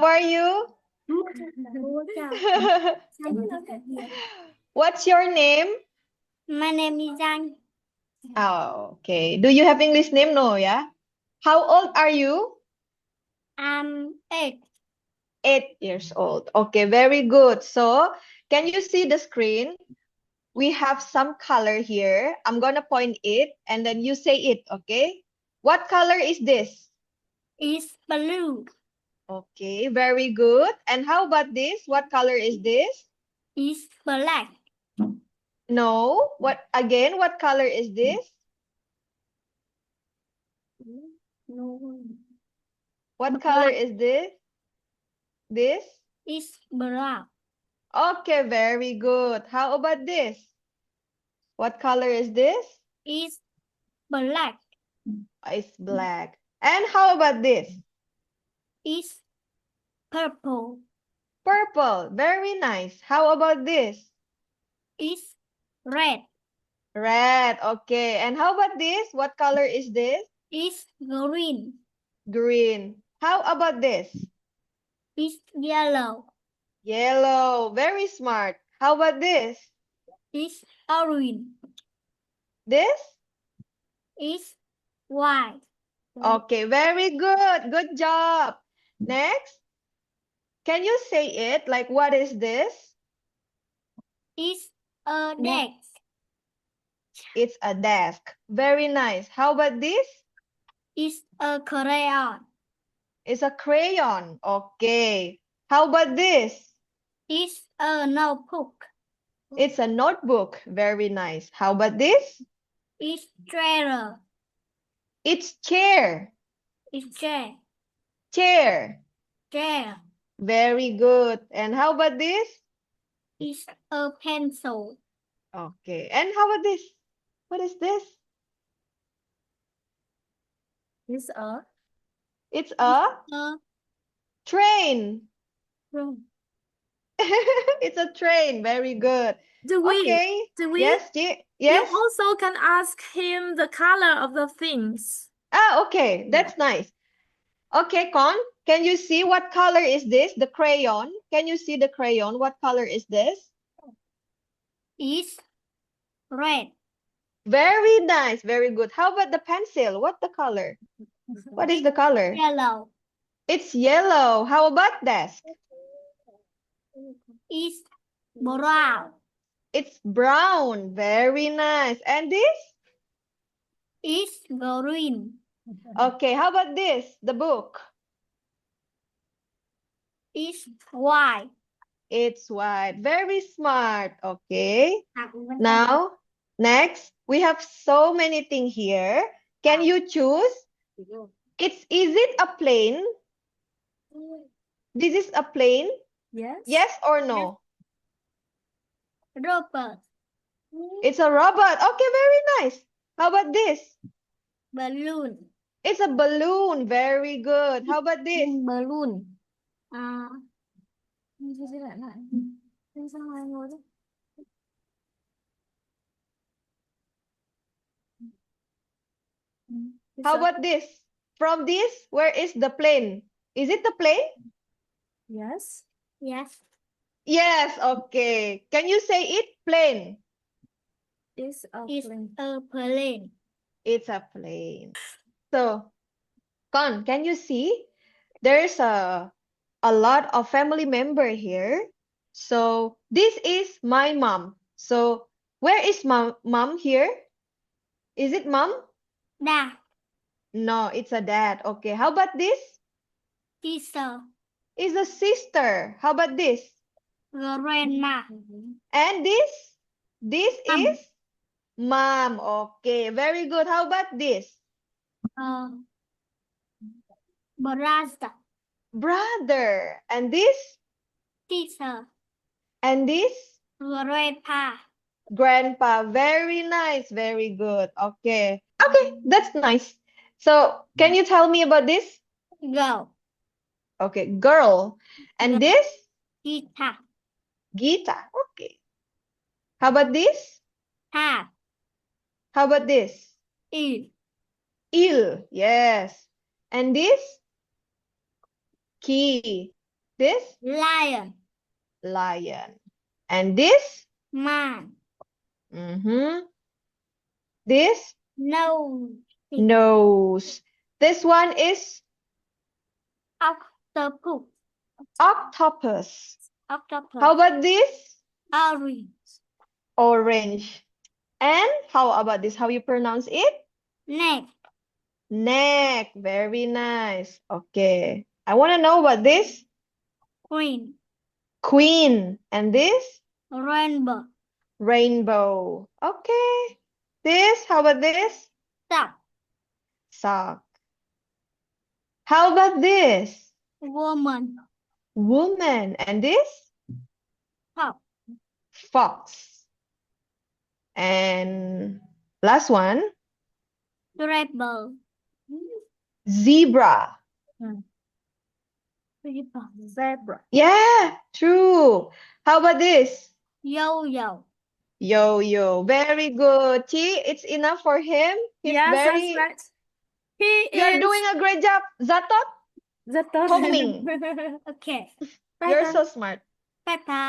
are you? What's your name? My name is Giang. Oh, okay. Do you have English name? No, yeah? How old are you? I'm 8. 8 years old. Okay, very good. So, can you see the screen? We have some color here. I'm gonna point it and then you say it, okay? What color is this? It's blue. Okay, very good. And how about this? What color is this? It's black. No. What color is this? No. What color is this? This? It's brown. Okay, very good. How about this? What color is this? It's black. It's black. And how about this? It's purple. Purple. Very nice. How about this? It's red. Red. Okay. And how about this? What color is this? It's green. Green. How about this? It's yellow. Yellow. Very smart. How about this? It's orange. This? It's white. Okay, very good. Good job. Next. Can you say it? Like, what is this? It's a desk. It's a desk. Very nice. How about this? It's a crayon. It's a crayon. Okay. How about this? It's a notebook. It's a notebook. Very nice. How about this? It's chair. It's chair. It's chair. Chair. Chair. Very good. And how about this? It's a pencil. Okay. And how about this? What is this? It's a It's a train. room. It's a train. Very good. Do we? Okay. Do we? Yes. You Yes. also can ask him the color of the things. Ah, okay. That's nice. Okay, Con, can you see what color is this? The crayon. Can you see the crayon? What color is this? It's red. Very nice. Very good. How about the pencil? What the color? What is the color? Yellow. It's yellow. How about desk? It's brown. It's brown. Very nice. And this? It's green. Okay, how about this? The book. It's white. It's white. Very smart. Okay. Now, next, we have so many things here. Can you choose? Is it a plane? This is a plane? Yes. Yes or no? Robot. It's a robot. Okay, very nice. How about this? Balloon. It's a balloon. Very good. How about this? Balloon. How about this? From this, where is the plane? Is it the plane? Yes. Yes. Yes, okay. Can you say it? Plane. It's a It's plane. a plane. It's a plane. So, Con, can you see? There's a lot of family member here. So, this is my mom. So, where is mom here? Is it mom? Dad. No, it's a dad. Okay, how about this? Sister. Is a sister. How about this? Grandma. And this? This Mom. is mom. Okay, very good. How about this? Brother. Brother. And this? Sister. And this? Grandpa. Grandpa. Very nice. Very good. Okay. Okay, that's nice. So, can you tell me about this? Go. Okay, girl. And this? Guitar. Gita. Okay. How about this? Hat. How about this? Il. Il. Yes. And this? Key. This? Lion. Lion. And this? Man. This? Nose. Nose. This one is Octopus. octopus. Octopus. How about this? Orange. Orange. And how about this? How you pronounce it? Neck. Neck. Very nice. Okay. I want to know about this. Queen. Queen. And this? Rainbow. Rainbow. Okay. This? How about this? Duck. Sock. How about this? Woman. Woman. And this? Fox. Fox. And last one, Zebra. zebra. Zebra. Yeah, true. How about this? Yo-yo. Yo-yo. Very good. See, it's enough for him. He's Yes, that's very, right. He you're is doing a great job, Zatot. the Thông minh. Okay. You're so smart. Bye-bye.